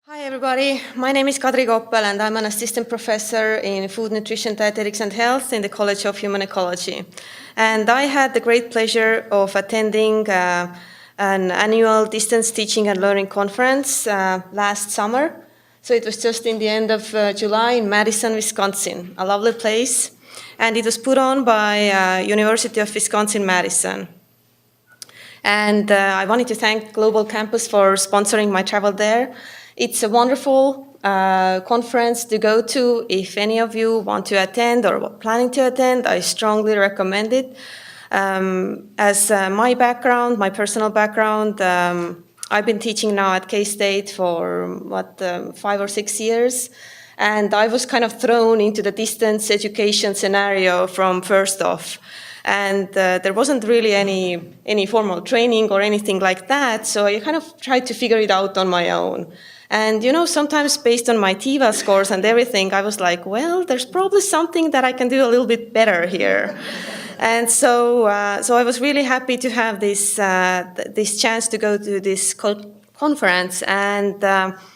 Hi everybody, my name is Kadri Koppel and I'm an assistant professor in food, nutrition, dietetics and health in the College of Human Ecology. And I had the great pleasure of attending an annual distance teaching and learning conference last summer. So it was just in the end of July in Madison, Wisconsin, a lovely place. And it was put on by University of Wisconsin-Madison. And I wanted to thank Global Campus for sponsoring my travel there. It's a wonderful conference to go to. If any of you want to attend or planning to attend, I strongly recommend it. As my background, my personal background, I've been teaching now at K-State for 5 or 6 years. And I was kind of thrown into the distance education scenario from first off. And there wasn't really any formal training or anything like that, so I kind of tried to figure it out on my own. And sometimes based on my TIVA scores and everything, I was like, well, there's probably something that I can do a little bit better here. And so I was really happy to have this chance to go to this conference. And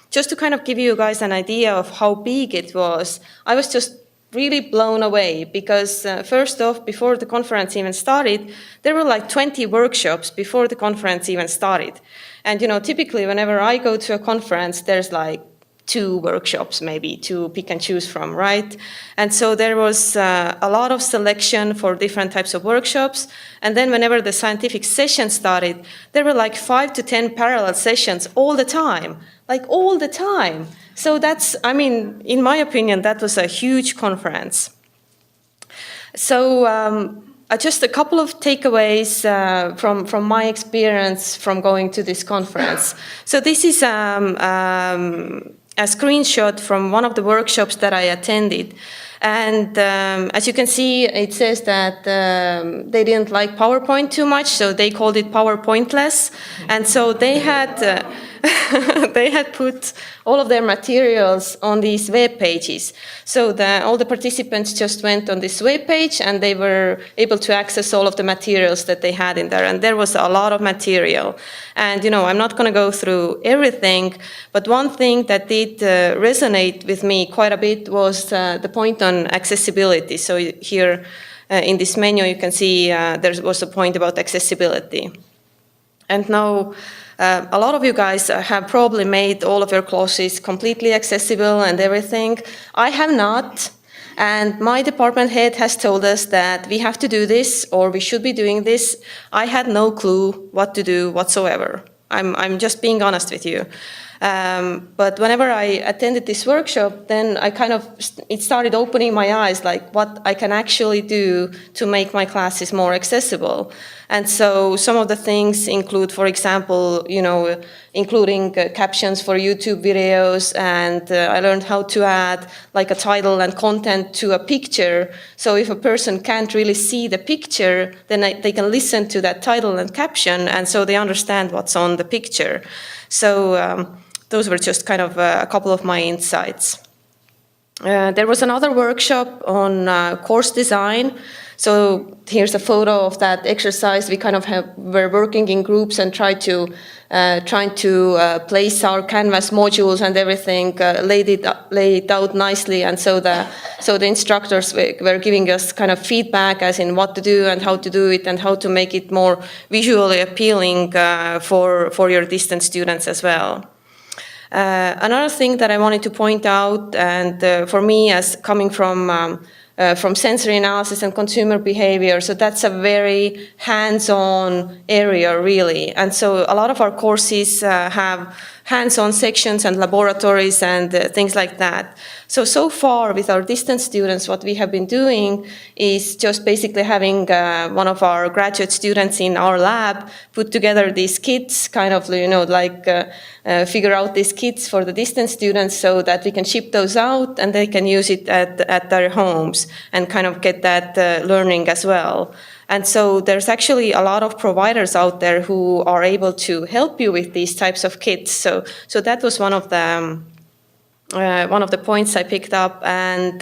just to kind of give you guys an idea of how big it was, I was just really blown away because first off, before the conference even started, there were like 20 workshops before the conference even started. And typically whenever I go to a conference, there's like 2 workshops maybe to pick and choose from, right? And so there was a lot of selection for different types of workshops. And then whenever the scientific session started, there were like 5 to 10 parallel sessions all the time, like all the time. So that's, in my opinion, that was a huge conference. So just a couple of takeaways from my experience from going to this conference. So this is a screenshot from one of the workshops that I attended. And as you can see, it says that they didn't like PowerPoint too much, so they called it PowerPointless. And so they had they had put all of their materials on these web pages. So all the participants just went on this web page and they were able to access all of the materials that they had in there. And there was a lot of material. And I'm not going to go through everything, but one thing that did resonate with me quite a bit was the point on accessibility. So here in this menu, you can see there was a point about accessibility. And now, a lot of you guys have probably made all of your courses completely accessible and everything. I have not, and my department head has told us that we have to do this or we should be doing this. I had no clue what to do whatsoever. I'm just being honest with you. But whenever I attended this workshop, then it started opening my eyes, like what I can actually do to make my classes more accessible. And so some of the things include, for example, including captions for YouTube videos, and I learned how to add like a title and content to a picture. So if a person can't really see the picture, then they can listen to that title and caption, and so they understand what's on the picture. So those were just kind of a couple of my insights. There was another workshop on course design. So here's a photo of that exercise. We kind of were working in groups and trying to place our Canvas modules and everything, laid it out nicely. And so the instructors were giving us kind of feedback as in what to do and how to do it and how to make it more visually appealing for your distance students as well. Another thing that I wanted to point out, and for me as coming from sensory analysis and consumer behavior, so that's a very hands-on area really. And so a lot of our courses have hands-on sections and laboratories and things like that. So far with our distance students, what we have been doing is just basically having one of our graduate students in our lab put together these kits, kind of, figure out these kits for the distance students so that we can ship those out and they can use it at their homes and kind of get that learning as well. And so there's actually a lot of providers out there who are able to help you with these types of kits. So that was one of the points I picked up. And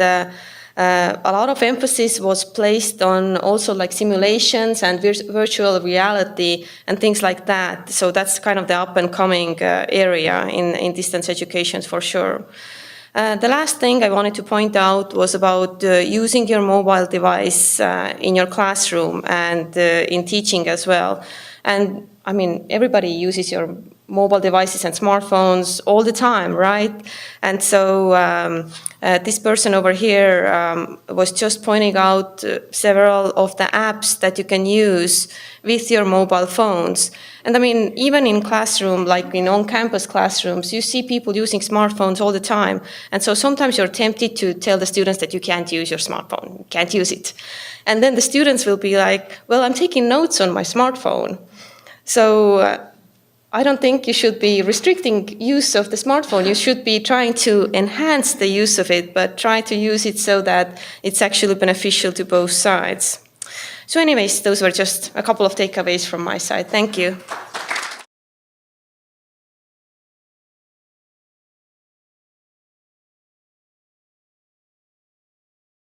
A lot of emphasis was placed on also like simulations and virtual reality and things like that. So that's kind of the up and coming area in distance education for sure. The last thing I wanted to point out was about using your mobile device in your classroom and in teaching as well. And I mean, everybody uses your mobile devices and smartphones all the time, right? And so this person over here was just pointing out several of the apps that you can use with your mobile phones. And I mean, even in classroom, like in on-campus classrooms, you see people using smartphones all the time. And so sometimes you're tempted to tell the students that you can't use your smartphone, you can't use it. And then the students will be like, well, I'm taking notes on my smartphone. So I don't think you should be restricting use of the smartphone. You should be trying to enhance the use of it, but try to use it so that it's actually beneficial to both sides. So anyways, those were just a couple of takeaways from my side. Thank you.